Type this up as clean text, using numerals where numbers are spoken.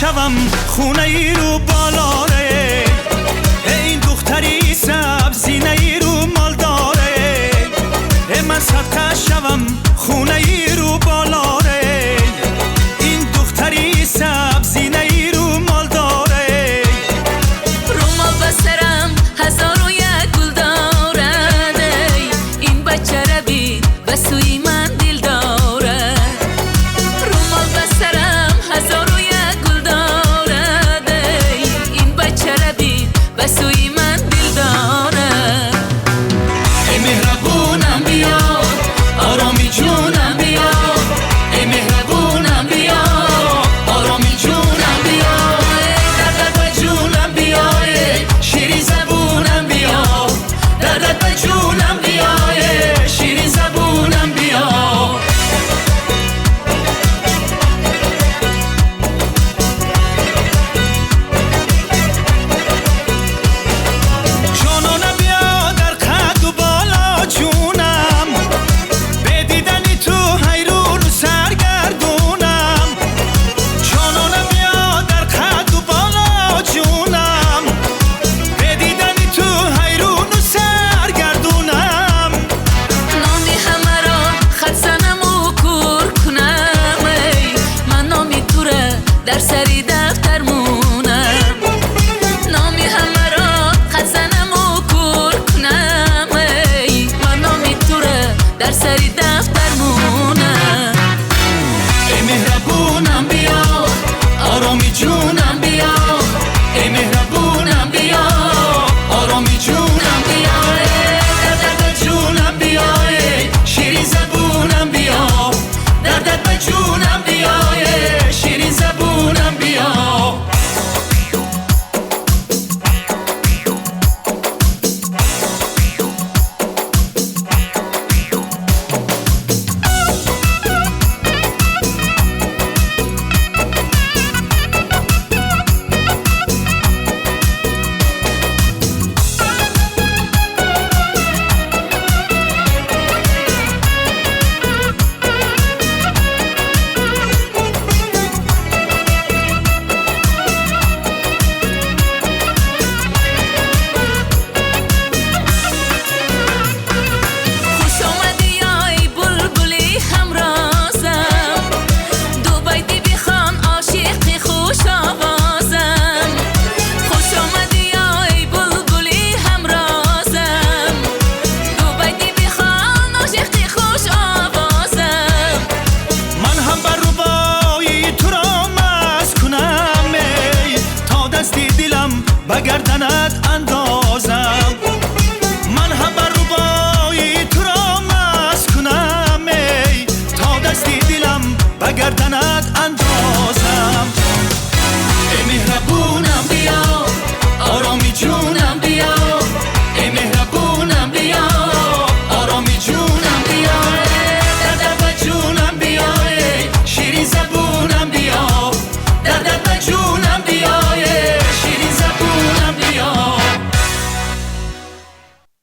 شوم خونه ای رو بالاره، این دختری سبزینه ای رو مال داره، من صدقه شوم خونه ای رو بالاره، این دختری سبزینه ای رو مال داره. رو مال بسرم هزار و یک گل دارد، این بچه را بید به سوی من دل دارد. رو مال بسرم هزار و یک گل دارد، این بچه را بید به سوی من دل دارد. ای مهربونم بیا آرامی جونم بیا، ای مهربونم بیا آرامی جونم بیا، دردت به جونم بیا، شیرین زبونم بیا، دردت به جونم بیا، شیرین زبونم بیا. جانانه بیا در قد و بالا جونم، به دیدنی تو حیرون و سرگردونم. جانانه بیا در قد و بالا جونم، به دیدنی تو حیرون و سرگردونم. نامی همه را خط زنم و کور کنم، من نامی تو را در سری دفتر مونم. نامی همه را خط زنم و کور کنم، من نامی تو را در سری دفتر مونم. ای مهربونم بیا آرامی جونم بیا، ای مهربونم بیا آرامی جونم بیا، دردت به جونم بیا، شیرین زبونم بیا، دردت به جونم بیا، شیرین زبونم بیا. خوش آمدی ای بلبلی همرازم، دو بیتی بخوان عاشقی خوش آوازم. خوش آمدی ای بلبلی همرازم، دو بیتی بخوان عاشقی خوش آوازم. من هم بر روبایی تو را مست کنم، تا دستی دلم به گردنت اندازم. من هم بر روبایی تو را مست کنم، تا دستی دلم به گردنت